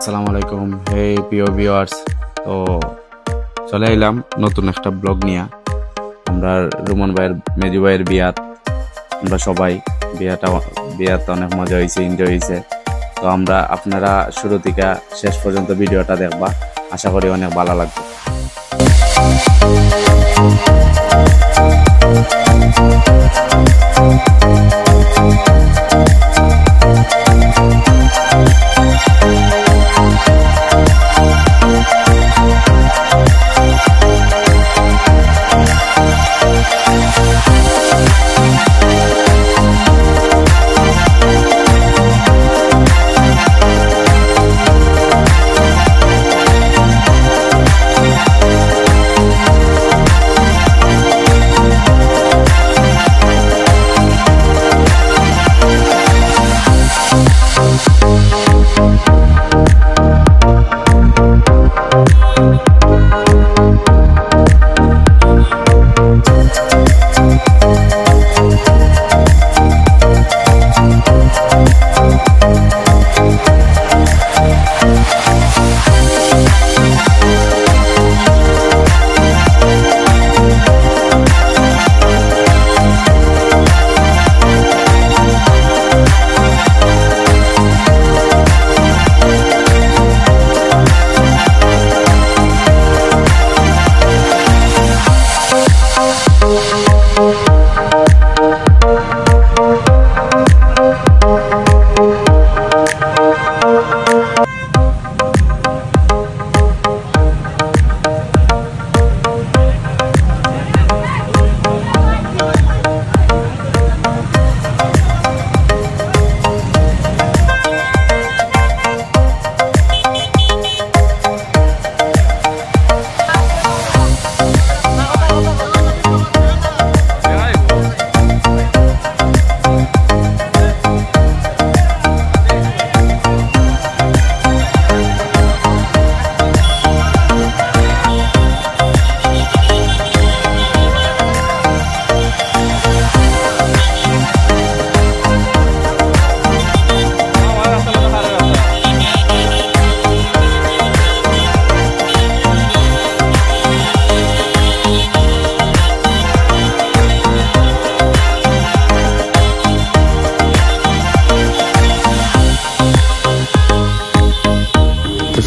আসসালামু আলাইকুম। হে প্রিয় ভিউয়ার্স, তো চলে এলাম নতুন একটা ব্লগ নিয়ে। আমরা রুমন ভাইয়ের মেজু ভাইয়ের বিয়াত আমরা সবাই বিয়াতে অনেক মজা হয়েছে, এনজয় হয়েছে। তো আমরা আপনারা শুরু থেকে শেষ পর্যন্ত ভিডিওটা দেখবা, আশা করি অনেক ভালো লাগবে।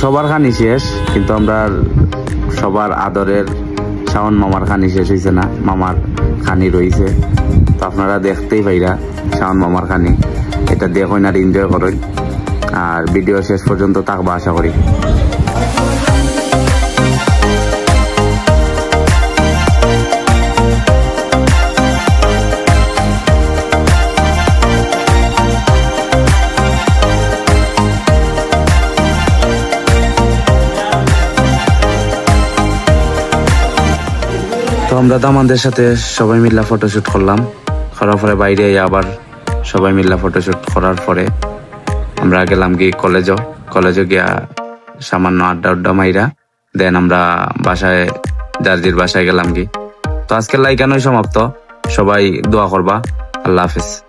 সবার খানি শেষ, কিন্তু আমরা সবার আদরের শাওন মামার খানি শেষ হয়েছে না, মামার খানি রয়েছে। তো আপনারা দেখতেই পাইরা শাওন মামার খানি, এটা দেখুন আর এনজয় করেন, আর ভিডিও শেষ পর্যন্ত থাকবা আশা করি। তো আমরা দামানদের সাথে সবাই মিল্লা ফটোশুট করলাম, করার পরে বাইরে আবার সবাই মিল্লা ফটোশুট করার পরে আমরা গেলাম কি কলেজে গিয়া সামান্য আড্ডা মাইরা দেন আমরা বাসায় জার্জির বাসায় গেলাম কি। তো আজকের লাইকানোই সমাপ্ত, সবাই দোয়া করবা। আল্লাহ হাফেজ।